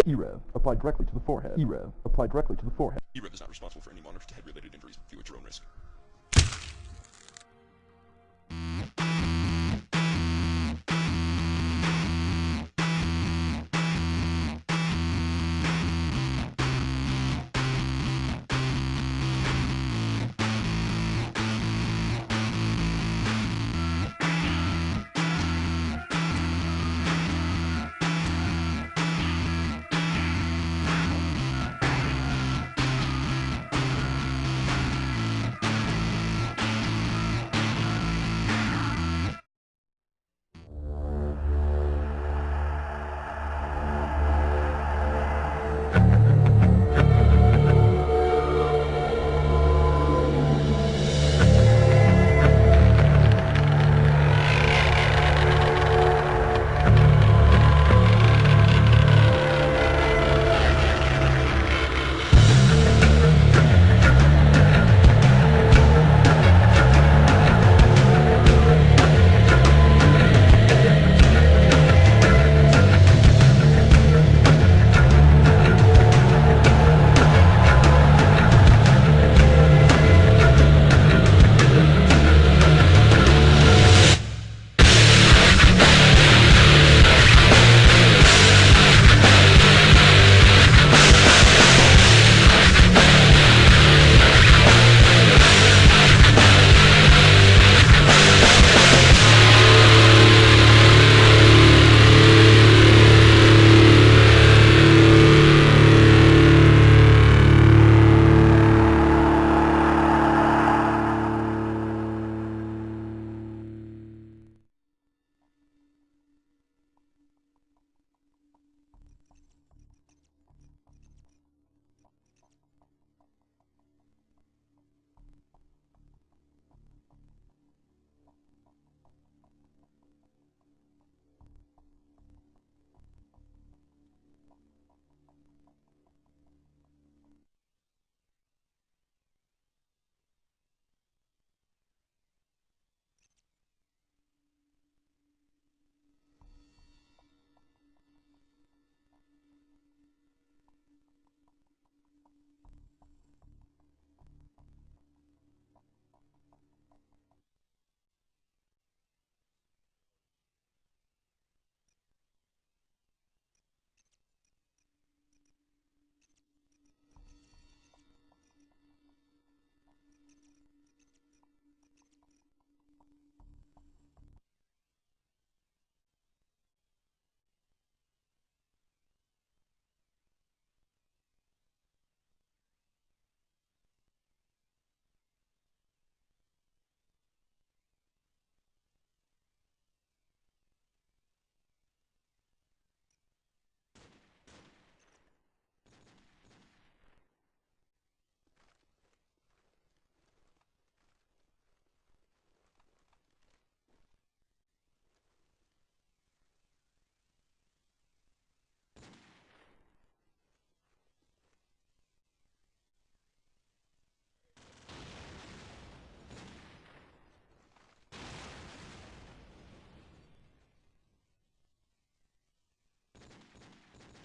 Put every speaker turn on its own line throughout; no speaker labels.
e-rev, applied directly to the forehead. E-rev, applied directly to the forehead.
e-rev is not responsible for any monitor to head-related injuries. View at your own risk.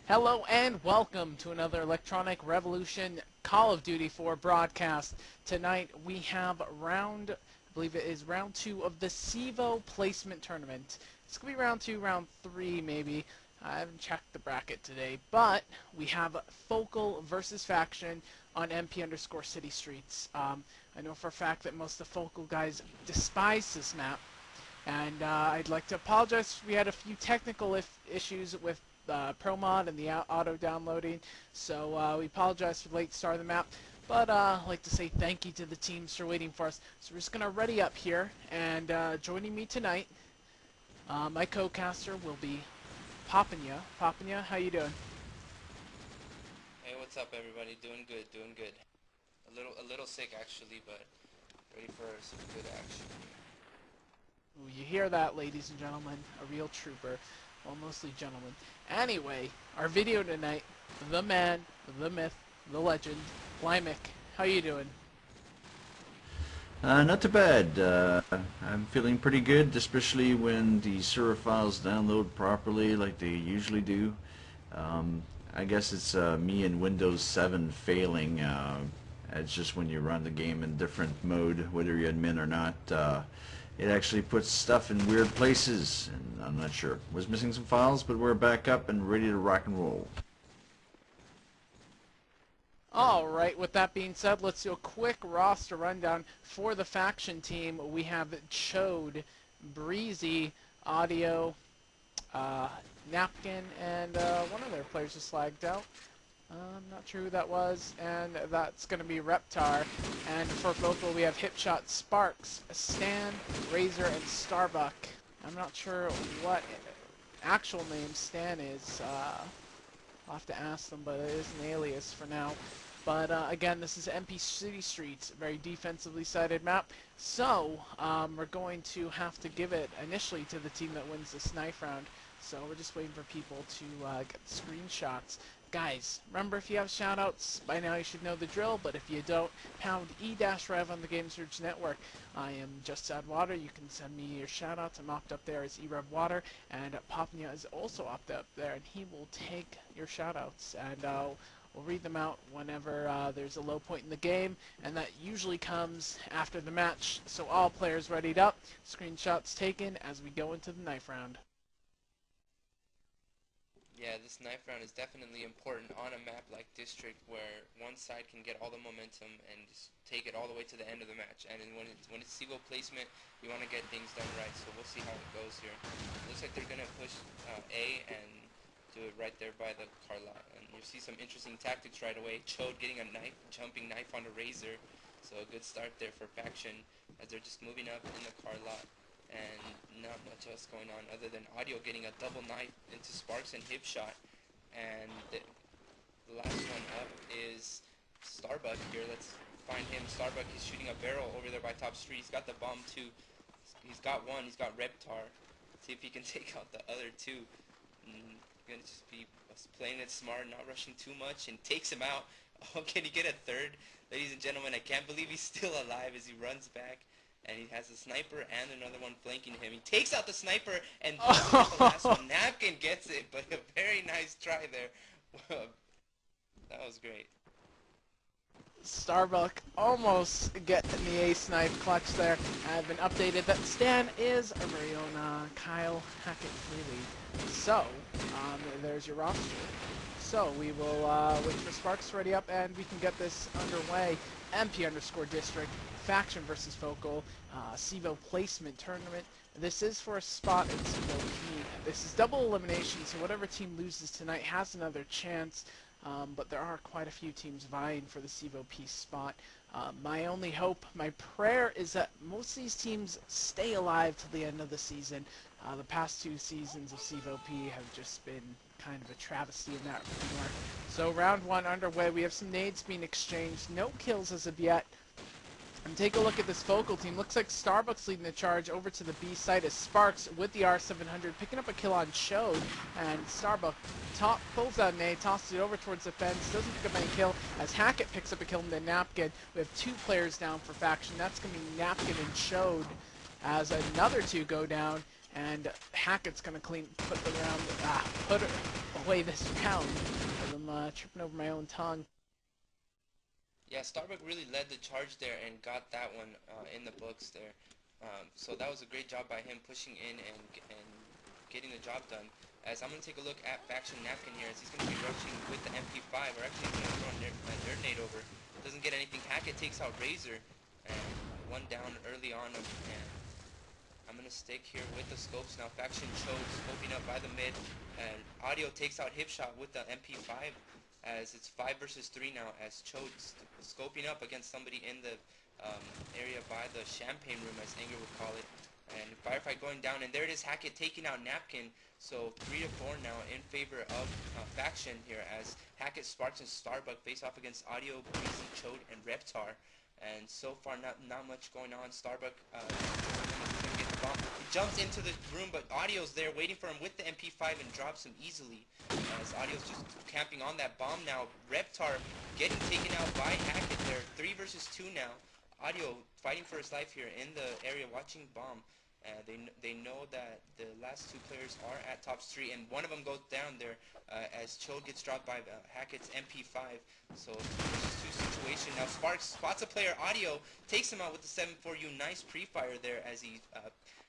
Hello and welcome to another Electronic Revolution Call of Duty 4 broadcast. Tonight we have I believe it is round 2 of the CEVO placement tournament. It's going to be round 2, round 3 maybe. I haven't checked the bracket today, but we have Focal versus Faction on MP_City Streets. I know for a fact that most of the Focal guys despise this map, and I'd like to apologize. We had a few technical issues with Pro Mod and the auto downloading, so we apologize for the late start of the map, but I'd like to say thank you to the teams for waiting for us. So we're just going to ready up here, and joining me tonight, my co-caster will be Papanya. Papanya, how you doing?
Hey, what's up everybody? Doing good, doing good. A little sick actually, but ready for some good action.
Ooh, you hear that, ladies and gentlemen? A real trooper. Well, mostly gentlemen. Anyway, our video tonight, the man, the myth, the legend, Lymic. How you doing?
Not too bad. I'm feeling pretty good, especially when the server files download properly like they usually do. I guess it's me and Windows 7 failing. It's just when you run the game in different mode, whether you admin or not, it actually puts stuff in weird places, and I'm not sure. Was missing some files, but we're back up and ready to rock and roll.
Alright, with that being said, let's do a quick roster rundown for the faction team. We have Chode, Breezy, Audio, Napkin, and one of their players just lagged out. I'm not sure who that was, and that's going to be Reptar. And for Vocal, we have Hipshot, Sparks, Stan, Razor, and Starbuck. I'm not sure what actual name Stan is. I'll have to ask them, but it is an alias for now. But again, this is MP City Streets, a very defensively sided map. So we're going to have to give it initially to the team that wins this knife round. So we're just waiting for people to get the screenshots. Guys, remember, if you have shoutouts, by now you should know the drill, but if you don't, pound E-rev on the Game Search Network. I am Just Add Water. You can send me your shoutouts. I'm opted up there as e-rev water, and Popnia is also opted up there, and he will take your shoutouts, and we'll read them out whenever there's a low point in the game, and that usually comes after the match. So all players readied up, screenshots taken as we go into the knife round.
Yeah, this knife round is definitely important on a map like District, where one side can get all the momentum and just take it all the way to the end of the match. And then when it's CEVO placement, you want to get things done right. So we'll see how it goes here. Looks like they're gonna push A and do it right there by the car lot. And you see some interesting tactics right away. Chode getting a jumping knife on the Razor. So a good start there for Faction as they're just moving up in the car lot. And not much else going on other than Audio getting a double knife into Sparks and Hipshot. And the last one up is Starbuck here. Let's find him. Starbuck is shooting a barrel over there by top street. He's got the bomb too. He's got one. He's got Reptar. See if he can take out the other two. Gonna just be playing it smart, not rushing too much, and takes him out. Oh, can he get a third? Ladies and gentlemen, I can't believe he's still alive as he runs back. And he has a sniper and another one flanking him. He takes out the sniper, and the last one. Napkin gets it, but a very nice try there. That was great.
Starbuck almost getting the ace knife clutch there. I've been updated that Stan is our very own Kyle Hackett-Freely. So, there's your roster. So we will wait for Sparks to ready up, and we can get this underway. MP_District, Faction versus Focal, CEVO placement tournament. This is for a spot in CEVO P. This is double elimination, so whatever team loses tonight has another chance. But there are quite a few teams vying for the CEVO P spot. My only hope, my prayer, is that most of these teams stay alive till the end of the season. The past two seasons of CEVO P have just been kind of a travesty in that regard. So round one underway. We have some nades being exchanged. No kills as of yet. And take a look at this Focal team. Looks like Starbucks leading the charge over to the B site as Sparks with the R700 picking up a kill on Chode, and Starbuck pulls out an A, tosses it over towards the fence, doesn't pick up any kill as Hackett picks up a kill in the Napkin. We have two players down for Faction. That's going to be Napkin and Chode as another two go down, and Hackett's going to put away this round as I'm tripping over my own tongue.
Yeah, Starbuck really led the charge there and got that one in the books there. So that was a great job by him pushing in and getting the job done. As I'm going to take a look at Faction Napkin here, as he's going to be rushing with the MP5, or actually he's going to throw a nerd nade over. Doesn't get anything. Hackett takes out Razor, and one down early on. And I'm going to stick here with the scopes now. Faction Chode scoping up by the mid, and Audio takes out Hipshot with the MP5. As it's 5 versus 3 now, as Chode's scoping up against somebody in the area by the champagne room, as Anger would call it. And firefight going down, and there it is, Hackett taking out Napkin. So 3 to 4 now in favor of Faction here, as Hackett, Sparks, and Starbuck face off against Audio, Breezy, Chode, and Reptar. And so far, not much going on. Starbuck gonna get the bomb. He jumps into the room, but Audio's there waiting for him with the MP5 and drops him easily. As Audio's just camping on that bomb now. Reptar getting taken out by Hackett there. 3 versus 2 now. Audio fighting for his life here in the area, watching bomb. They know that the last two players are at top 3, and one of them goes down there as Cho gets dropped by Hackett's MP5. So it's 2 situation. Now Sparks spots a player. Audio takes him out with the 7-4U. Nice pre-fire there as he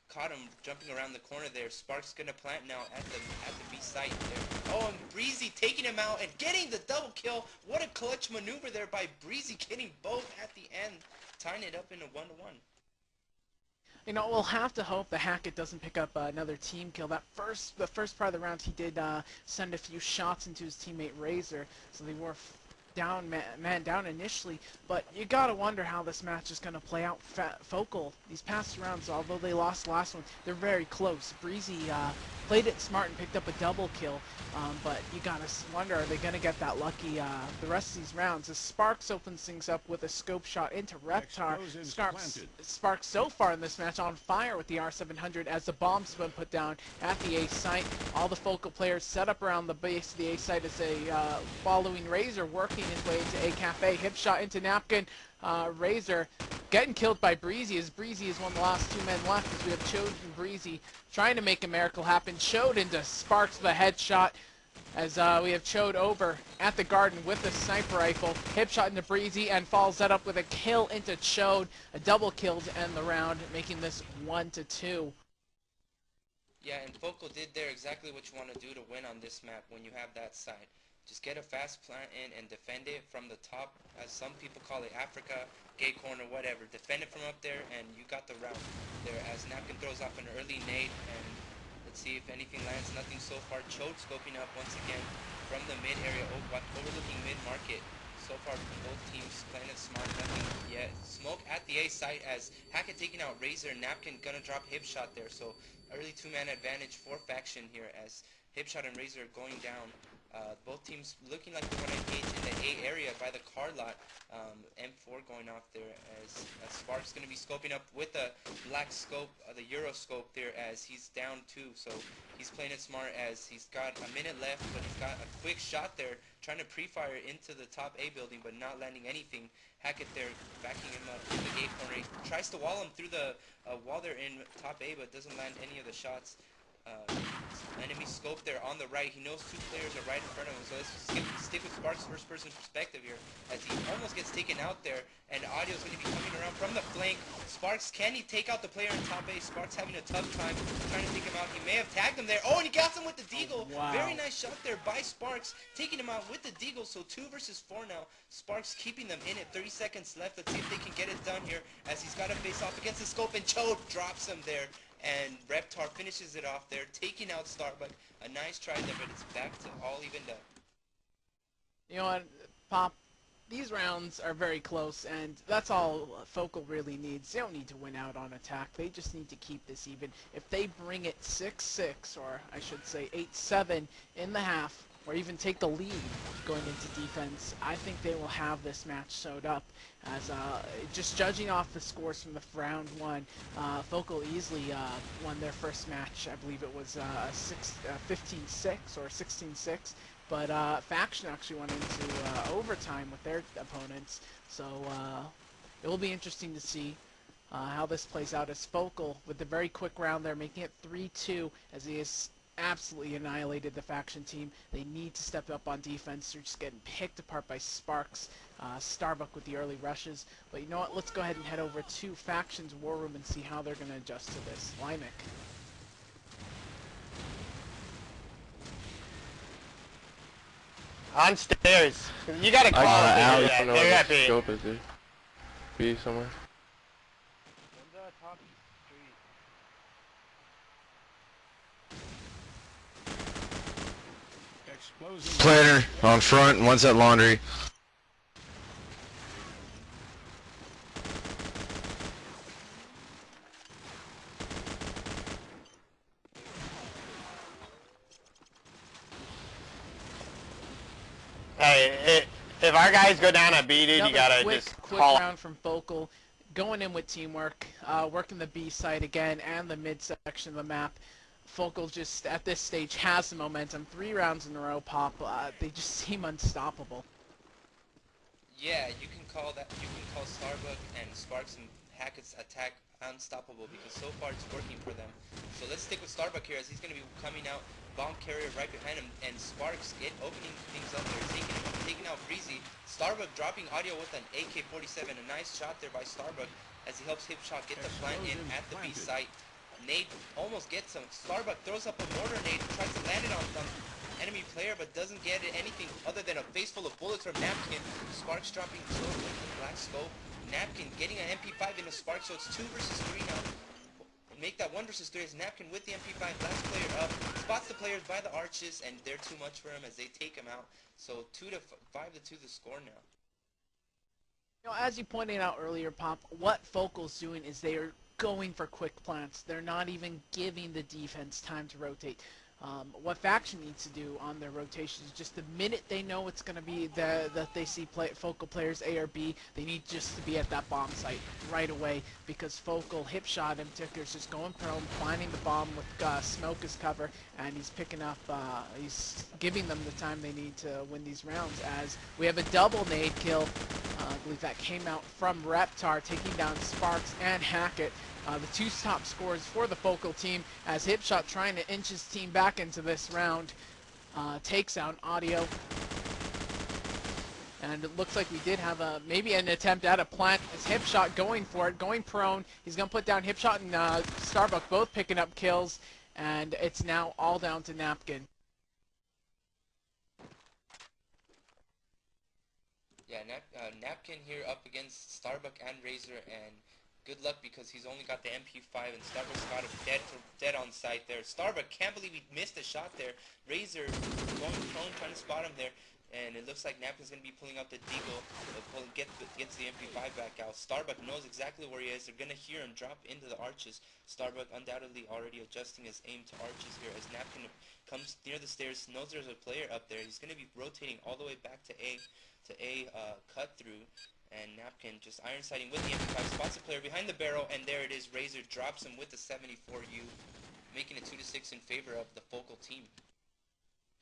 caught him jumping around the corner there. Sparks gonna plant now at the B site there. Oh, and Breezy taking him out and getting the double kill. What a clutch maneuver there by Breezy, getting both at the end, tying it up in a 1-1.
You know, we'll have to hope the Hackett doesn't pick up another team kill. The first part of the round, he did send a few shots into his teammate Razor, so they were down, man down initially. But you gotta wonder how this match is gonna play out. Focal, these past rounds, although they lost the last one, they're very close. Breezy played it smart and picked up a double kill, but you gotta wonder, are they gonna get that lucky the rest of these rounds? As Sparks opens things up with a scope shot into Reptar. Sparks so far in this match on fire with the R700 as the bomb's been put down at the A site. All the Focal players set up around the base of the A site as a following Razor working his way into A Cafe. Hip shot into Napkin. Razor getting killed by Breezy, as Breezy is one of the last 2 men left, as we have Chode and Breezy trying to make a miracle happen. Chode into Sparks with a headshot, as we have Chode over at the garden with a sniper rifle. Hip shot into Breezy and follows that up with a kill into Chode. A double kill to end the round, making this 1-2.
Yeah, and Focal did there exactly what you want to do to win on this map when you have that side. Just get a fast plant in and defend it from the top, as some people call it, Africa, gay corner, whatever. Defend it from up there, and you got the round there as Napkin throws off an early nade, and let's see if anything lands. Nothing so far. Chode scoping up once again from the mid area, overlooking mid-market. So far, both teams playing it smart, nothing yet. Smoke at the A site as Hackett taking out Razor. Napkin gonna drop hip shot there, so early 2-man advantage for Faction here as hip shot and Razor are going down. Both teams looking like they want to engage in the A area by the car lot. M4 going off there as Sparks going to be scoping up with the black scope, the Euro scope there, as he's down 2. So he's playing it smart as he's got a minute left, but he's got a quick shot there, trying to pre-fire into the top A building, but not landing anything. Hackett there backing him up in the gate corner. He tries to wall him through the wall there in top A, but doesn't land any of the shots. Enemy scope there on the right. He knows 2 players are right in front of him, so let's stick with Sparks' first-person perspective here as he almost gets taken out there, and Audio's going to be coming around from the flank. Sparks, can he take out the player in top A? Sparks having a tough time trying to take him out. He may have tagged him there. Oh, and he got him with the deagle.
Oh, wow.
Very nice shot there by Sparks, taking him out with the deagle. So 2 versus 4 now. Sparks keeping them in it. 30 seconds left. Let's see if they can get it done here as he's got to face off against the scope, and Chode drops him there. And Reptar finishes it off there, taking out Starbuck. A nice try there, but it's back to all evened up.
You know what, Pop? These rounds are very close, and that's all Focal really needs. They don't need to win out on attack. They just need to keep this even. If they bring it 6-6, or I should say 8-7 in the half, or even take the lead going into defense, I think they will have this match sewed up. As just judging off the scores from the round 1, Focal easily won their first match. I believe it was 15-6 or 16-6. But Faction actually went into overtime with their opponents. So it will be interesting to see how this plays out, as Focal, with the very quick round there, making it 3-2, as he has absolutely annihilated the Faction team. They need to step up on defense. They're just getting picked apart by Sparks. Starbuck with the early rushes. But you know what? Let's go ahead and head over to Faction's War Room and see how they're going to adjust to this. Limek.
On stairs. You gotta call it.
I don't know
There
what
got
the
be.
scope is, dude. Be somewhere.
Planner on front, and one's at laundry.
Hey, if our guys go down at B, dude, you gotta just
quick
call.
round from Focal, going in with teamwork, working the B side again and the mid section of the map. Focal just at this stage has the momentum. 3 rounds in a row, Pop. They just seem unstoppable.
Yeah, you can call that. You can call Starbuck and Sparks some Hackett's attack unstoppable because so far it's working for them. So let's stick with Starbuck here as he's going to be coming out. Bomb carrier right behind him, and Sparks opening things up there, taking out Breezy. Starbuck dropping audio with an AK-47. A nice shot there by Starbuck as he helps Hipshot get the plant in at the B site. Nade almost gets him. Starbuck throws up a mortar nade, tries to land it on some enemy player, but doesn't get it anything other than a face full of bullets from Napkin. Sparks dropping two with the black scope. Napkin getting an MP5 into Sparks, so it's 2 versus 3 now. Make that 1 versus 3 as Napkin with the MP5, last player up, spots the players by the arches, and they're too much for him as they take him out. So 5-2 the score now.
You know, as you pointed out earlier, Pop, what Focal's doing is they are going for quick plants. They're not even giving the defense time to rotate. What Faction needs to do on their rotation is just the minute they know it's going to be that they see Focal players A or B, they need just to be at that bomb site right away, because Focal, Hipshot in particular, is just going prone, planting the bomb with smoke as cover, and he's picking up, he's giving them the time they need to win these rounds, as we have a double nade kill. I believe that came out from Reptar, taking down Sparks and Hackett. The 2 top scores for the Focal team, as Hipshot, trying to inch his team back into this round, takes out audio. And it looks like we did have maybe an attempt at a plant, as Hipshot going for it, going prone. He's going to put down Hipshot and Starbuck, both picking up kills, and it's now all down to Napkin.
Yeah, Napkin here up against Starbuck and Razor, and good luck because he's only got the MP5 and Starbuck's got him dead on sight there. Starbuck can't believe he missed a shot there. Razor going prone, trying to spot him there, and it looks like Napkin's going to be pulling out the deagle, gets the MP5 back out. Starbuck knows exactly where he is. They're going to hear him drop into the arches. Starbuck undoubtedly already adjusting his aim to arches here as Napkin comes near the stairs, knows there's a player up there. He's going to be rotating all the way back to A cut through, and Napkin just iron sighting with the MP5, spots a player behind the barrel, and there it is. Razor drops him with the 74U, making it 2-6 in favor of the Focal team.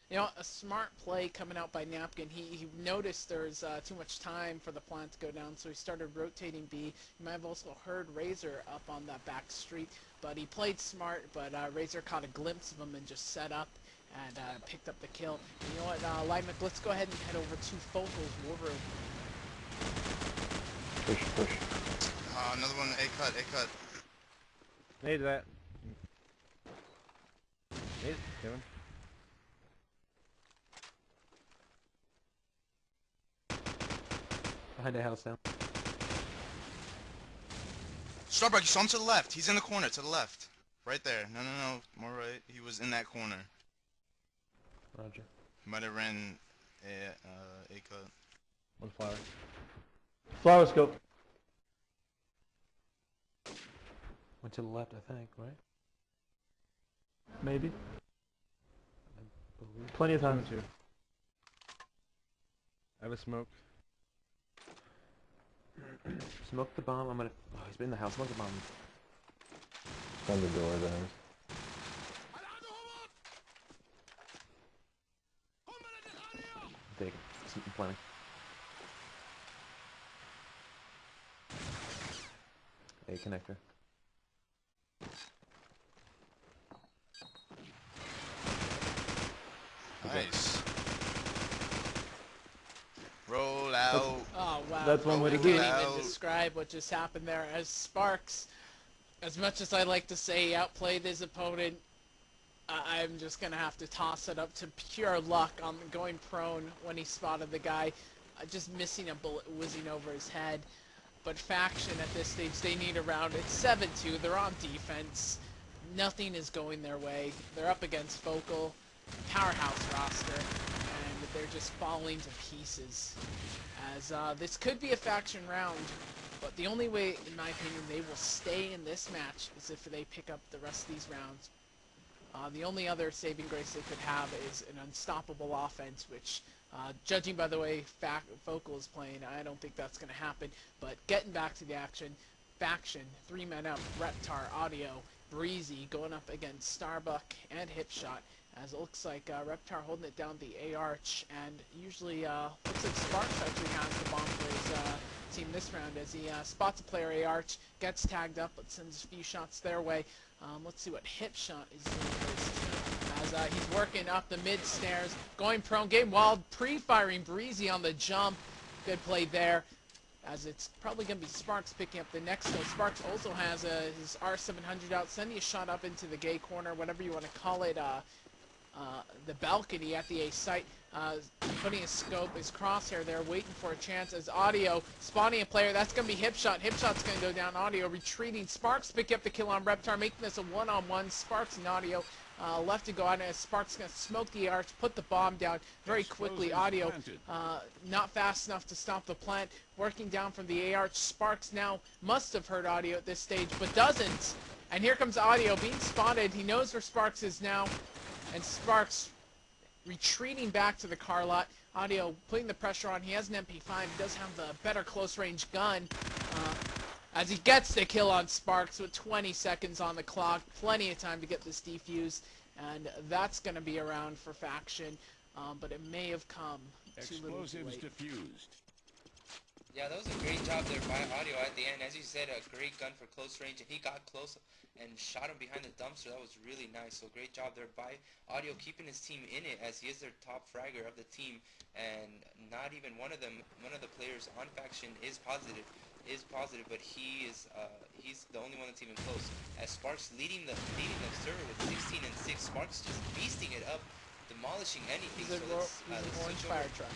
You know, a smart play coming out by Napkin. He noticed there's too much time for the plant to go down, so he started rotating B. You might have also heard Razor up on that back street, but he played smart, but Razor caught a glimpse of him and just set up and picked up the kill. And you know what, Lymic, let's go ahead and head over to Focal's war room.
Push.
Another one, A cut.
Need that. Need Kevin.
Behind the house now.
Starbuck, you saw him to the left. He's in the corner, to the left. Right there. No, more right. He was in that corner.
Roger.
Might have ran A cut.
One flower.
Flower scope. Went to the left, I think, right? Maybe. Plenty of time.
Too. I have a smoke.
Smoke the bomb. I'm gonna. Oh, he's been in the house. Smoke the bomb.
On the door, then.
Taking. I'm planning. A connector.
Nice. Roll out.
Oh, wow.
That's one way to
I
do it.
can't even describe what just happened there, as Sparks, as much as I like to say he outplayed his opponent, I'm just going to have to toss it up to pure luck on going prone when he spotted the guy, just missing a bullet whizzing over his head. But Faction at this stage, they need a round. It's 7-2. They're on defense. Nothing is going their way. They're up against Focal, powerhouse roster, and they're just falling to pieces. As this could be a Faction round, but the only way, in my opinion, they will stay in this match is if they pick up the rest of these rounds. The only other saving grace they could have is an unstoppable offense, which, judging by the way Focal is playing, I don't think that's going to happen. But getting back to the action, Faction, 3 men up, Reptar, Audio, Breezy going up against Starbuck and Hipshot, as it looks like Reptar holding it down the A arch, and usually looks like Sparks actually has the bomb for his team this round as he spots a player A-Arch, gets tagged up, but sends a few shots their way. Let's see what Hipshot is doing for his team as he's working up the mid stairs, going prone, getting wild, pre-firing Breezy on the jump. Good play there, as it's probably going to be Sparks picking up the next kill. Sparks also has his R700 out, sending a shot up into the gay corner, whatever you want to call it, the balcony at the A site, putting his scope, his crosshair there, waiting for a chance as Audio spawning a player. That's going to be Hipshot. Hipshot's going to go down. Audio retreating. Sparks pick up the kill on Reptar, making this a one-on-one. Sparks and Audio left to go out, and Sparks going to smoke the arch, put the bomb down very quickly. Audio not fast enough to stop the plant. Working down from the A-Arch. Sparks now must have heard Audio at this stage, but doesn't. And here comes Audio being spotted. He knows where Sparks is now. And Sparks retreating back to the car lot. Audio putting the pressure on. He has an MP5. He does have the better close-range gun. As he gets the kill on Sparks with 20 seconds on the clock. Plenty of time to get this defused. And that's going to be around for Faction. But it may have come too little too late.
Diffused.
Yeah, that was a great job there by Audio at the end. As you said, a great gun for close range, and he got close and shot him behind the dumpster. That was really nice. So great job there by Audio, keeping his team in it, as he is their top fragger of the team, and not even one of the players on Faction is positive, but he's the only one that's even close. As Sparks leading the server with 16 and 6, Sparks just beasting it up, demolishing anything.
He's an orange fire truck.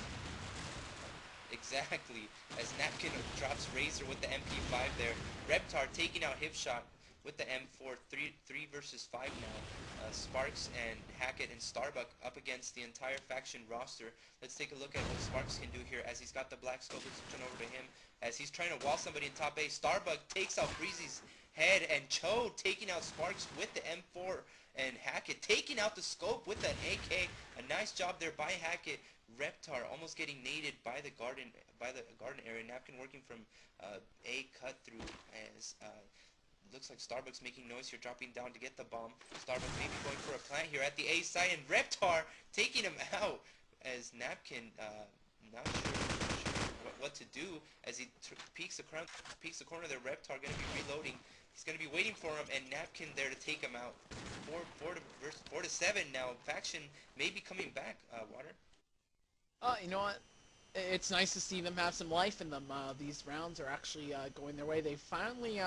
Exactly, as Napkin drops Razor with the MP5 there. Reptar taking out Hipshot with the M4, 3 versus 5 now. Sparks and Hackett and Starbuck up against the entire Faction roster. Let's take a look at what Sparks can do here, as he's got the black scope. Let's turn over to him as he's trying to wall somebody in top A. Starbuck takes out Breezy's head, and Cho taking out Sparks with the M4, and Hackett taking out the scope with an AK. A nice job there by Hackett. Reptar almost getting naded by the garden area. Napkin working from A cut through, as looks like Starbucks making noise here, dropping down to get the bomb. Starbucks maybe going for a plant here at the A side, and Reptar taking him out, as Napkin not sure what to do as he peeks the corner there. Reptar going to be reloading. He's going to be waiting for him, and Napkin there to take him out. 4 to 7 now. Faction may be coming back. Water.
You know what? It's nice to see them have some life in them. These rounds are actually going their way. They finally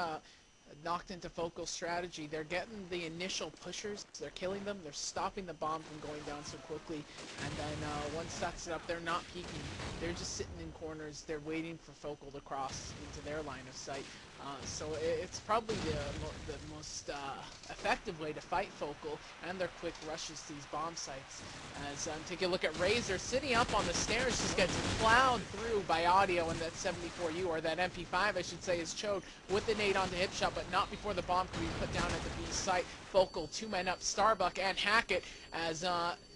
knocked into focal strategy. They're getting the initial pushers. They're killing them. They're stopping the bomb from going down so quickly. And then once that's set up, they're not peeking. They're just sitting in corners. They're waiting for focal to cross into their line of sight. So it's probably the most effective way to fight focal and their quick rushes to these bomb sites. As take a look at Razor sitting up on the stairs, just gets plowed through by Audio, and that 74U, or that MP5 I should say, is choked with the nade onto Hipshot, but not before the bomb can be put down at the B site. Focal 2 men up, Starbuck and Hackett, as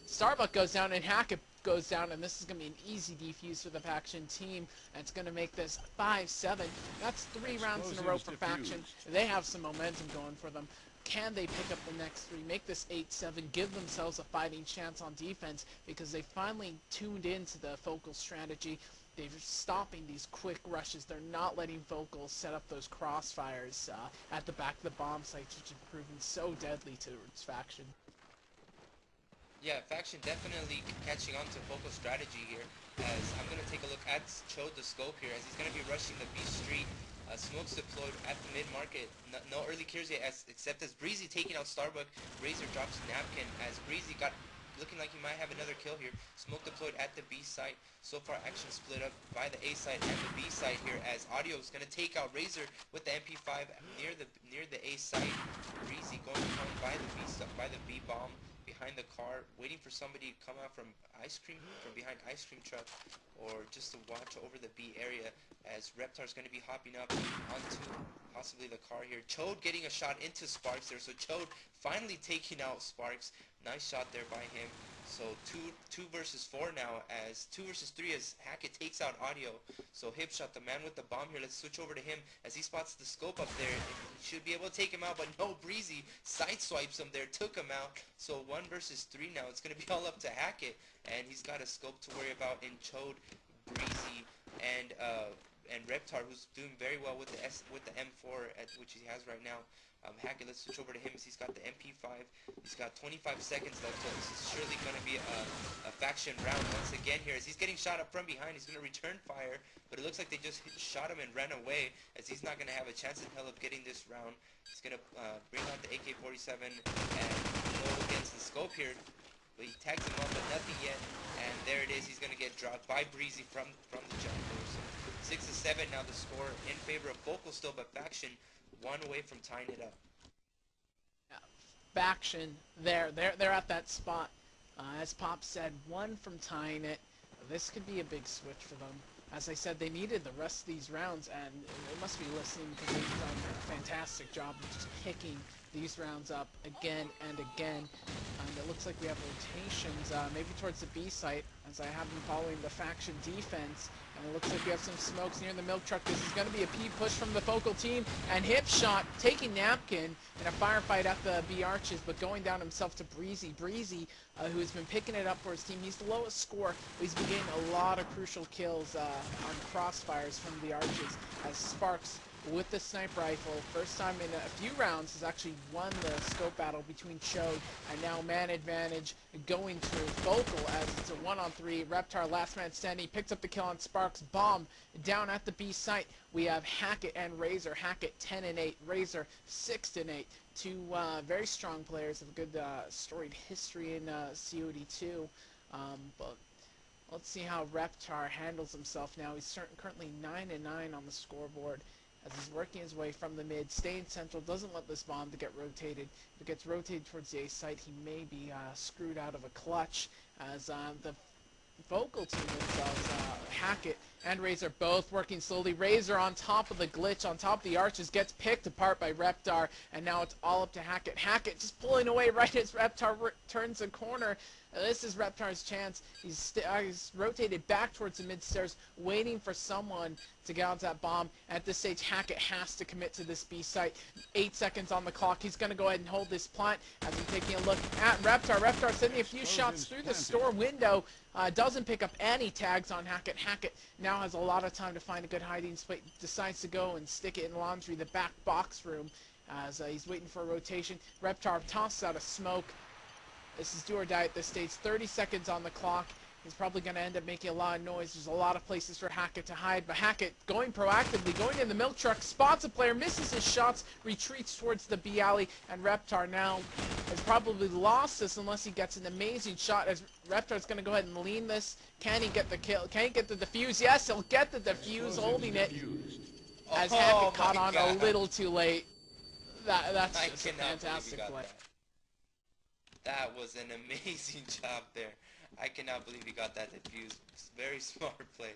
Starbuck goes down and Hackett goes down, and this is going to be an easy defuse for the Faction team, and it's going to make this 5-7. That's 3 rounds in a row for Faction. They have some momentum going for them. Can they pick up the next 3, make this 8-7, give themselves a fighting chance on defense, because they finally tuned into the focal strategy. They're stopping these quick rushes. They're not letting Focal set up those crossfires at the back of the bomb sites, which have proven so deadly towards Faction.
Yeah, Faction definitely catching on to Focal strategy here, as I'm going to take a look at Cho the scope here, as he's going to be rushing the B street. Smokes deployed at the mid-market. No early kills yet, except as Breezy taking out Starbuck. Razor drops Napkin, as Breezy got looking like he might have another kill here. Smoke deployed at the B site. So far, action split up by the A side and the B side here, as Audio is going to take out Razor with the MP5 near the A site. Breezy going home by the B bomb behind the car, waiting for somebody to come out from behind ice cream truck, or just to watch over the B area, as Reptar's going to be hopping up onto possibly the car here. Chode getting a shot into Sparks there, so Chode finally taking out Sparks. Nice shot there by him. So 2 versus 4 now, as 2 versus 3 as Hackett takes out Audio. So Hipshot, the man with the bomb here, let's switch over to him as he spots the scope up there. He should be able to take him out, but no, Breezy sideswipes him there, took him out. So 1 versus 3 now. It's going to be all up to Hackett, and he's got a scope to worry about in Chode, Breezy, and Reptar, who's doing very well with the M4 which he has right now. Hackett, let's switch over to him. He's got the MP5. He's got 25 seconds left, so this is surely going to be a faction round once again here. As he's getting shot up from behind, he's going to return fire, but it looks like they just shot him and ran away, as he's not going to have a chance in hell of getting this round. He's going to bring out the AK-47 and go against the scope here, but he tags him up, but nothing yet, and there it is. He's going to get dropped by Breezy from the jumper. So 6-7 now the score in favor of Focal still, but faction one away from tying it up.
Faction, they're at that spot. As Pop said, one from tying it. This could be a big switch for them. As I said, they needed the rest of these rounds, and they must be listening because they've done a fantastic job of just picking these rounds up again and again. It looks like we have rotations, maybe towards the B site, as I have been following the faction defense. And it looks like we have some smokes near the milk truck. This is going to be a P push from the Focal team. And Hip Shot taking Napkin in a firefight at the B arches, but going down himself to Breezy. Breezy, who's been picking it up for his team. He's the lowest score, but he's been getting a lot of crucial kills on crossfires from the arches. As Sparks, with the sniper rifle, first time in a few rounds, has actually won the scope battle between Chode and now man advantage going to Focal as it's a 1-on-3. Reptar, last man standing, picks up the kill on Sparks. Bomb down at the B site. We have Hackett and Razor. Hackett 10-8, Razor 6-8. Two very strong players of a good storied history in COD2. But let's see how Reptar handles himself now. He's currently 9-9 on the scoreboard, as he's working his way from the mid, staying central, doesn't let this bomb to get rotated. If it gets rotated towards the A site, he may be screwed out of a clutch, as the Focal team themselves, Hackett and Razor both working slowly. Razor on top of the glitch, on top of the arches, gets picked apart by Reptar, and now it's all up to Hackett. Hackett just pulling away right as Reptar turns the corner. This is Reptar's chance. He's rotated back towards the mid-stairs, waiting for someone to get onto that bomb. At this stage, Hackett has to commit to this B site. 8 seconds on the clock. He's going to go ahead and hold this plant as he's taking a look at Reptar. Reptar sending a few shots through the store window. Doesn't pick up any tags on Hackett. Hackett now has a lot of time to find a good hiding spot. Decides to go and stick it in laundry, the back box room, as he's waiting for a rotation. Reptar tosses out a smoke. This is do or die at this stage. 30 seconds on the clock. He's probably going to end up making a lot of noise. There's a lot of places for Hackett to hide, but Hackett going proactively, going in the milk truck, spots a player, misses his shots, retreats towards the B alley, and Reptar now has probably lost this unless he gets an amazing shot, as Reptar's going to go ahead and lean this. Can he get the kill? Can he get the defuse? Yes, he'll get the defuse, holding it, as Hackett caught on a little too late. That's just a fantastic play.
That was an amazing job there. I cannot believe he got that defuse. Very smart play.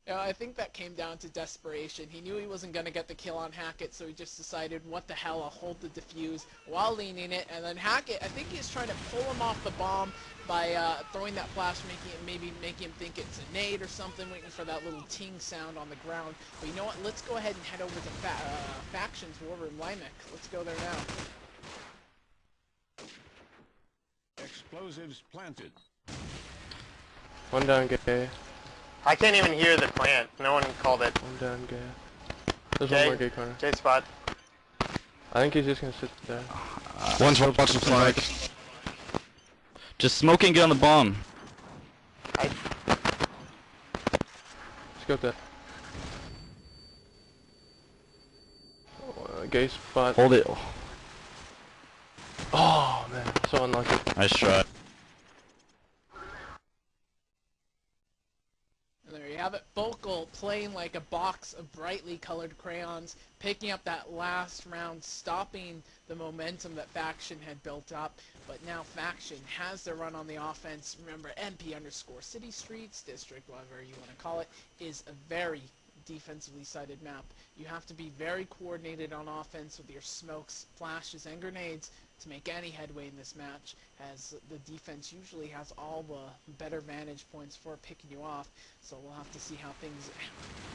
Yeah, I think that came down to desperation. He knew he wasn't going to get the kill on Hackett, so he just decided, what the hell, I'll hold the defuse while leaning it. And then Hackett, I think he's trying to pull him off the bomb by throwing that flash, maybe making him think it's a nade or something, waiting for that little ting sound on the ground. But you know what? Let's go ahead and head over to Factions War Room Limek. Let's go there now.
Explosives planted.
One down, gay. I can't even hear the plant. No one called it.
One down, gay. There's
Jay,
one more gay corner.
J spot.
I think he's just gonna sit there.
One's watching flag. Just smoke and get on the bomb.
Let's go there. Gay spot.
Hold it.
Oh man, so unlucky.
Nice try.
And there you have it. Focal playing like a box of brightly colored crayons, picking up that last round, stopping the momentum that Faction had built up. But now Faction has their run on the offense. Remember, MP_City Streets District, whatever you want to call it, is a very defensively sided map. You have to be very coordinated on offense with your smokes, flashes, and grenades to make any headway in this match, as the defense usually has all the better vantage points for picking you off. So we'll have to see how things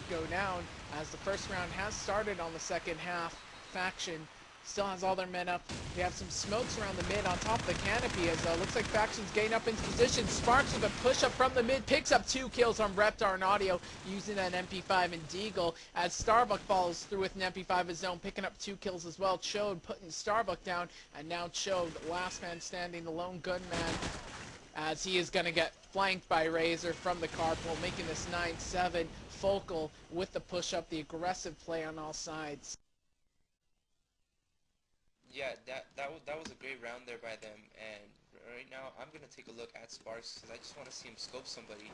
go down, as the first round has started on the second half. Faction still has all their men up. We have some smokes around the mid on top of the canopy as looks like Faction's getting up into position. Sparks with a push up from the mid, picks up 2 kills on Reptar and Audio using that MP5 and Deagle as Starbuck follows through with an MP5 of his own, picking up 2 kills as well. Chode putting Starbuck down, and now Chode, last man standing, the lone gunman, as he is going to get flanked by Razor from the carpool, making this 9-7. Focal with the push-up, the aggressive play on all sides.
Yeah, that was a great round there by them, and right now I'm going to take a look at Sparks because I just want to see him scope somebody,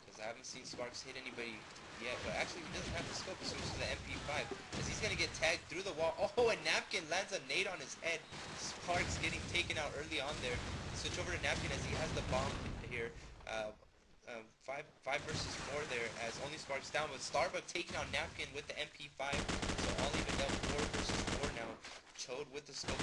because I haven't seen Sparks hit anybody yet, but actually he doesn't have the scope, he switches to the MP5 as he's going to get tagged through the wall. Oh, and Napkin lands a nade on his head. Sparks getting taken out early on there. Switch over to Napkin as he has the bomb here. 5 versus 4 there as only Sparks down, but Starbuck taking out Napkin with the MP5, so all evened up 4 versus 4 now. Chode with the scope.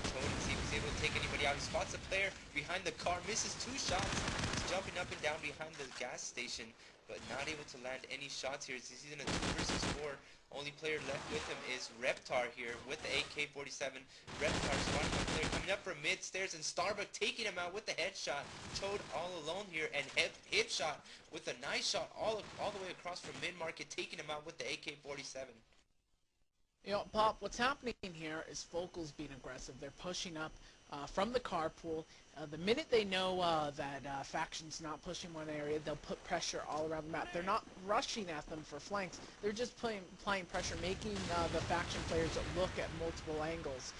Chode and see if he's able to take anybody out. He spots a player behind the car, misses 2 shots. He's jumping up and down behind the gas station, but not able to land any shots here. He's in a 2 versus 4. Only player left with him is Reptar here with the AK-47. Reptar spawning a player coming up from mid stairs, and Starbuck taking him out with the headshot. Chode all alone here, and hip shot with a nice shot all the way across from mid-market, taking him out with the AK-47.
You know, Pop, what's happening here is Focal's being aggressive. They're pushing up from the carpool. The minute they know that Faction's not pushing one area, they'll put pressure all around the map. They're not rushing at them for flanks. They're just applying pressure, making the Faction players look at multiple angles.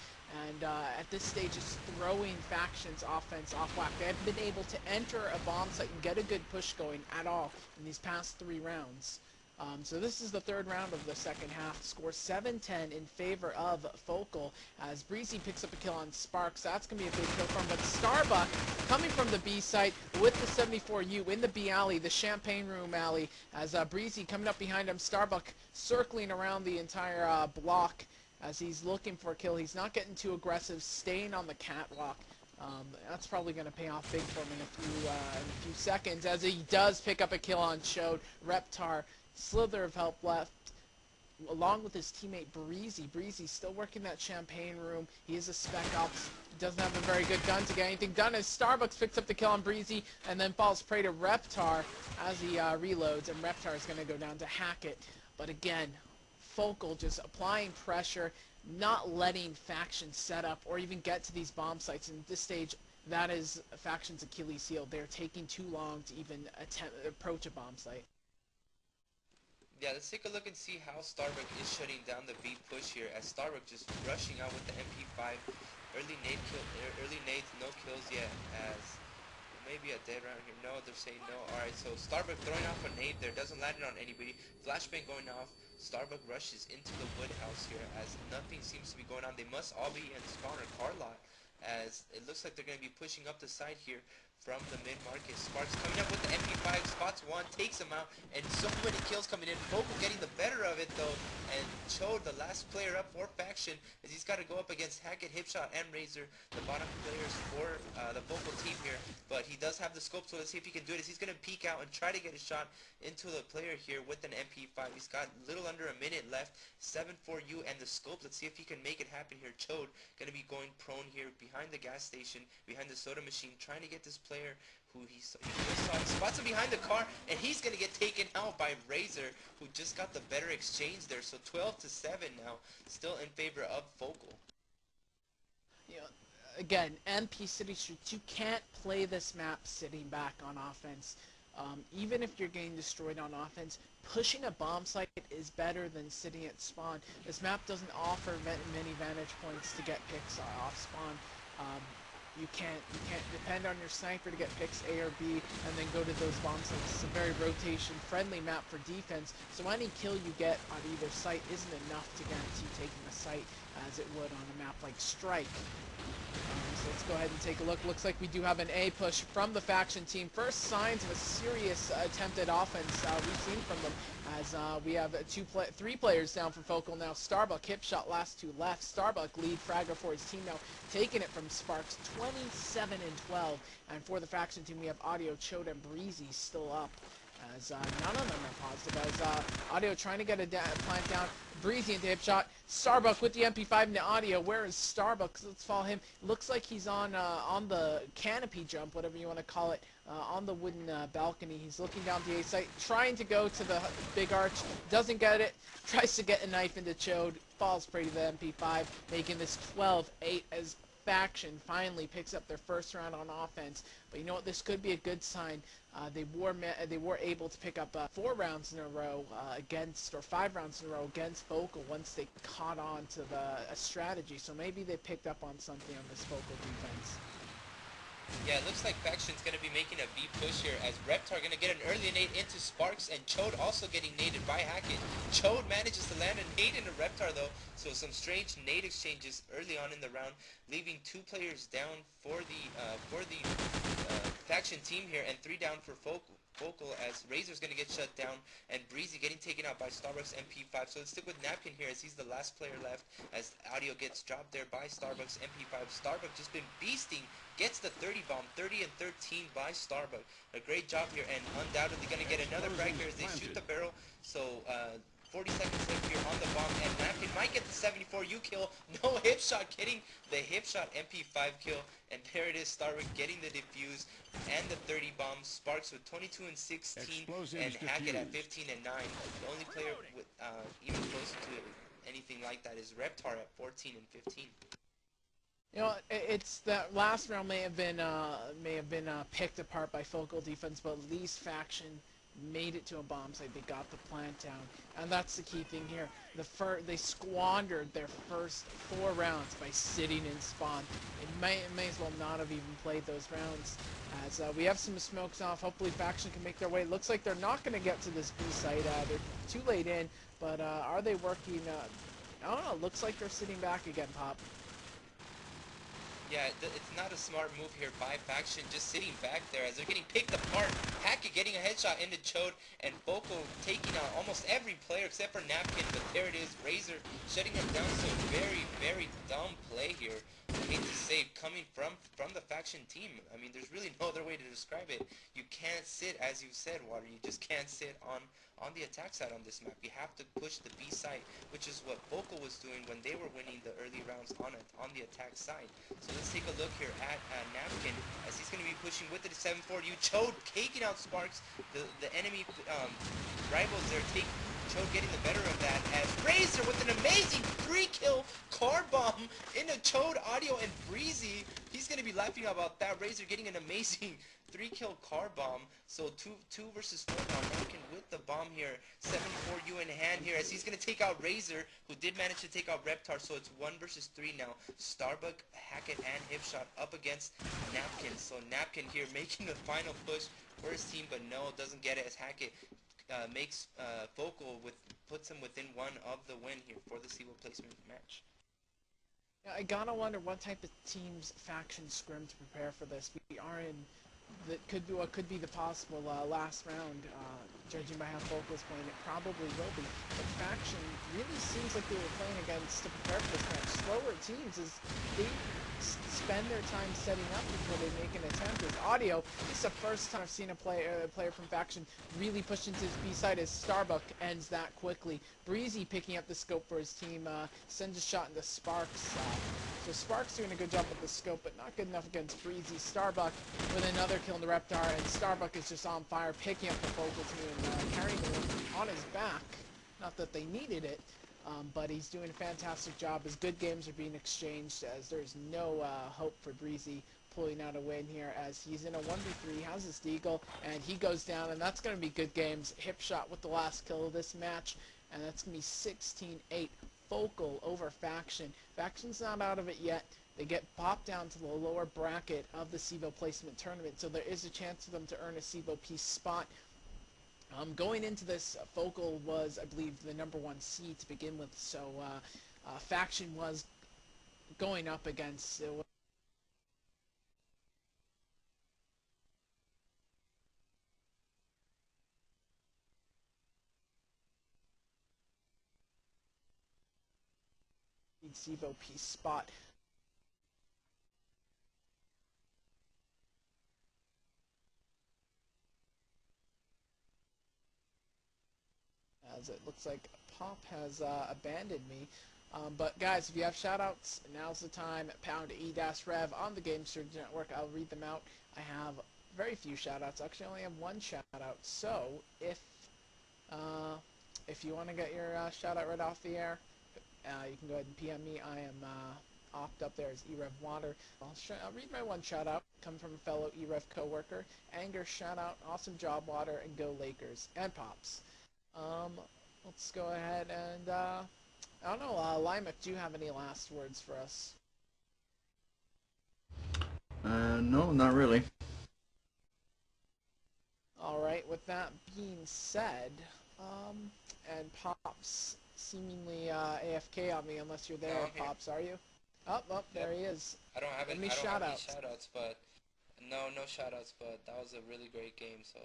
And at this stage, it's throwing Faction's offense off whack. They haven't been able to enter a bomb site and get a good push going at all in these past 3 rounds. So this is the 3rd round of the second half. Score 7-10 in favor of Focal as Breezy picks up a kill on Sparks. That's going to be a big kill for him. But Starbuck coming from the B site with the 74U in the B alley, the Champagne Room alley, as Breezy coming up behind him. Starbuck circling around the entire block as he's looking for a kill. He's not getting too aggressive, staying on the catwalk. That's probably going to pay off big for him in a few seconds as he does pick up a kill on Chode. Reptar, slither of help left, along with his teammate Breezy. Breezy's still working that Champagne Room. He is a spec ops. He doesn't have a very good gun to get anything done as Starbucks picks up the kill on Breezy and then falls prey to Reptar as he reloads, and Reptar is going to go down to Hackett. But again, Focal just applying pressure, not letting Faction set up or even get to these bomb sites. And at this stage, that is Faction's Achilles heel. They're taking too long to even approach a bomb site.
Yeah, let's take a look and see how Starbuck is shutting down the B push here as Starbuck just rushing out with the MP5. Early nades, no kills yet as maybe a dead round here. No, they're saying no. Alright, so Starbuck throwing off a nade there, doesn't land it on anybody. Flashbang going off. Starbuck rushes into the wood house here as nothing seems to be going on. They must all be in spawn or car lot as it looks like they're going to be pushing up the side here from the mid-market. Sparks coming up with the MP5, spots 1, takes him out, and so many kills coming in. Focal getting the better of it though, and Chode, the last player up for Faction, as he's got to go up against Hackett, Hipshot, and Razor, the bottom players for the Focal team here. But he does have the scope, so let's see if he can do it. As he's going to peek out and try to get a shot into the player here with an MP5. He's got a little under a minute left. 7-4U and the scope. Let's see if he can make it happen here. Chode going to be going prone here behind the gas station, behind the soda machine, trying to get this player who he just saw. He spots him behind the car, and he's going to get taken out by Razor, who just got the better exchange there. So 12-7 now, still in favor of Focal.
You know, again, MP City Streets, you can't play this map sitting back on offense. Even if you're getting destroyed on offense, pushing a bomb site is better than sitting at spawn. This map doesn't offer many vantage points to get picks off spawn. You can't depend on your sniper to get picks A or B and then go to those bomb sites. It's a very rotation-friendly map for defense, so any kill you get on either site isn't enough to guarantee taking a site as it would on a map like Strike. So let's go ahead and take a look. Looks like we do have an A push from the Faction team. First signs of a serious attempt at offense we've seen from them as we have 3 players down for Focal now. Starbuck, Hipshot, last 2 left. Starbuck lead fragger for his team now, taking it from Sparks, 27-12. And for the Faction team, we have Audio, Chode, and Breezy still up. as none of them are positive, as Audio trying to get a plant down. Breezy into hip shot. Starbuck with the MP5 into Audio. Where is Starbuck? Let's follow him. Looks like he's on the canopy jump, whatever you want to call it, on the wooden balcony. He's looking down the A site, trying to go to the big arch. Doesn't get it. Tries to get a knife into Chode. Falls prey to the MP5, making this 12-8 as Faction finally picks up their first round on offense. But you know what? This could be a good sign. They were able to pick up 4 rounds in a row or 5 rounds in a row against Focal once they caught on to the strategy. So maybe they picked up on something on this Focal defense.
Yeah, it looks like Faction's going to be making a B push here as Reptar going to get an early nade into Sparks, and Chode also getting naded by Hackett. Chode manages to land a nade into Reptar though, so some strange nade exchanges early on in the round, leaving 2 players down for the Faction team here, and 3 down for Focal as Razor's going to get shut down, and Breezy getting taken out by Starbucks MP5. So let's stick with Napkin here as he's the last player left, as Audio gets dropped there by Starbucks MP5. Starbuck just been beasting, gets the 30 bomb, 30 and 13 by Starbuck. A great job here, and undoubtedly going to get another frag here as they shoot the barrel. So 40 seconds left here on the bomb, and Napkin might get the 74 U kill. No hip shot, getting the hip shot MP5 kill, and there it is, Starbuck getting the defuse and the 30 bombs. Sparks with 22 and 16, and Hackett at 15 and 9. The only player with even close to anything like that is Reptar at 14 and 15.
You know, it's that last round may have been picked apart by Focal defense, but at least Faction made it to a bomb site. They got the plant down, and that's the key thing here. They squandered their first 4 rounds by sitting in spawn. It may as well not have even played those rounds. As we have some smokes off, hopefully Faction can make their way. It looks like they're not going to get to this B site. They're too late in, but are they working? I don't know. Looks like they're sitting back again, Pop.
Yeah, it's not a smart move here by Faction, just sitting back there as they're getting picked apart. Hackett getting a headshot into Chode, and Focal taking out almost every player except for Napkin, but there it is, Razor shutting them down. So very, very dumb play here, I hate to say, coming from the Faction team. I mean, there's really no other way to describe it. You can't sit, as you said, Water, you just can't sit on the attack side on this map. You have to push the B side, which is what Focal was doing when they were winning the early rounds on the attack side. So let's take a look here at Napkin as he's going to be pushing with the 740U. Chode taking out Sparks. The enemy rivals there take Chode getting the better of that as Razor with an amazing 3-kill car bomb into Chode, Audio, and Breezy. He's going to be laughing about that. Razor getting an amazing 3-kill car bomb. So 2 versus 4 now. Napkin with the bomb here. 74U in hand here as he's going to take out Razor, who did manage to take out Reptar. So it's 1 versus 3 now. Starbuck, Hackett, and Hipshot up against Napkin. So Napkin here making the final push for his team, but no, doesn't get it as Hackett makes Focal puts him within 1 of the win here for the CEVO placement match.
Yeah, I gotta wonder what type of teams Faction scrim to prepare for this. We are in that could be what could be the possible last round. Judging by how Focal's playing, it probably will be. But Faction really seems like they were playing against to prepare for this match slower teams as they spend their time setting up before they make an attempt. As Audio, it's the first time I've seen a player from Faction really push into his B side as Starbuck ends that quickly. Breezy picking up the scope for his team, sends a shot into Sparks. So Sparks doing a good job with the scope, but not good enough against Breezy. Starbuck with another kill in the Reptar, and Starbuck is just on fire, picking up the Focal team and carrying them on his back. Not that they needed it, but he's doing a fantastic job as good games are being exchanged, as there's no hope for Breezy pulling out a win here as he's in a 1v3, has his deagle, and he goes down, and that's going to be good games. Hipshot with the last kill of this match, and that's going to be 16-8. Focal over Faction. Faction's not out of it yet. They get popped down to the lower bracket of the CEVO placement tournament, so there is a chance for them to earn a CEVO piece spot. Going into this, Focal was, I believe, the #1 seed to begin with, so Faction was going up against CEVO piece spot. as it looks like Pop has abandoned me. But guys, if you have shoutouts, now's the time. Pound E-rev on the Game Surge Network. I'll read them out. I have very few shoutouts. Actually, I only have one shoutout. So if you want to get your shoutout right off the air, you can go ahead and PM me. I am opt up there as e-rev water. I'll read my one shoutout. Coming from a fellow e-rev coworker. Anger shoutout. Awesome job, water, and go Lakers and Pops. Let's go ahead and I don't know, Limac, do you have any last words for us?
No, not really.
Alright, with that being said, and Pops seemingly AFK on me unless you're there,
No,
Pops, are you? Oh, there he is.
I don't have any
shoutouts.
shoutouts, but no shoutouts, but that was a really great game, so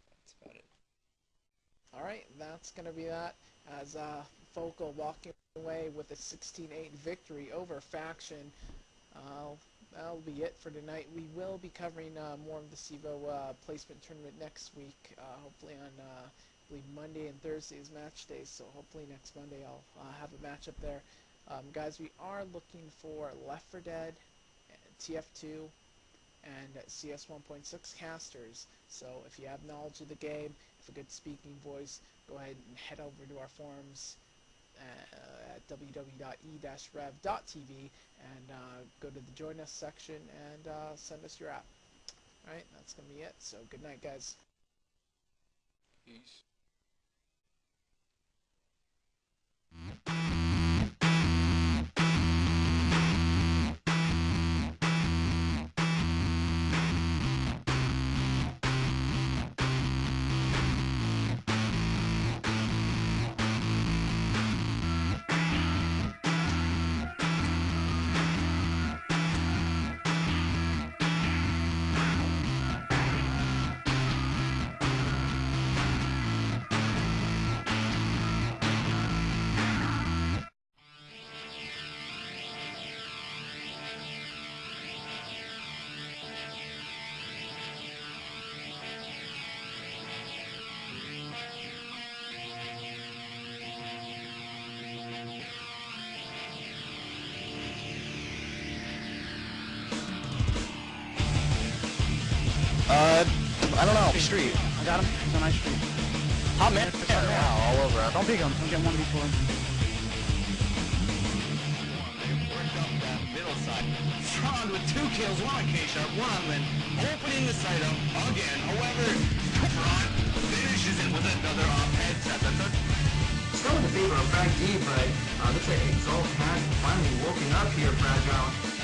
that's about it.
Alright, that's going to be that, as Focal walking away with a 16-8 victory over Faction. That'll be it for tonight. We will be covering more of the CEVO placement tournament next week, hopefully on I believe Monday and Thursday is match days, so hopefully next Monday I'll have a match up there. Guys, we are looking for Left 4 Dead, TF2, and CS 1.6 casters. So if you have knowledge of the game, if a good speaking voice, go ahead and head over to our forums at www.e-rev.tv and go to the Join Us section and send us your app. Alright, that's going to be it. So good night, guys.
Peace.
I don't know. Street. I got him. He's on my street. Hot man. Wow, all over us. Don't peek him. Don't get one before him.
Worked up that middle side. Frond with 2 kills, 1 on K-Sharp, 1 on Lin, opening the site up again. However, Frond finishes it with another off-head set.
Still in the favor of Frag D, but looks like Exalt has finally woken up here, Fragile.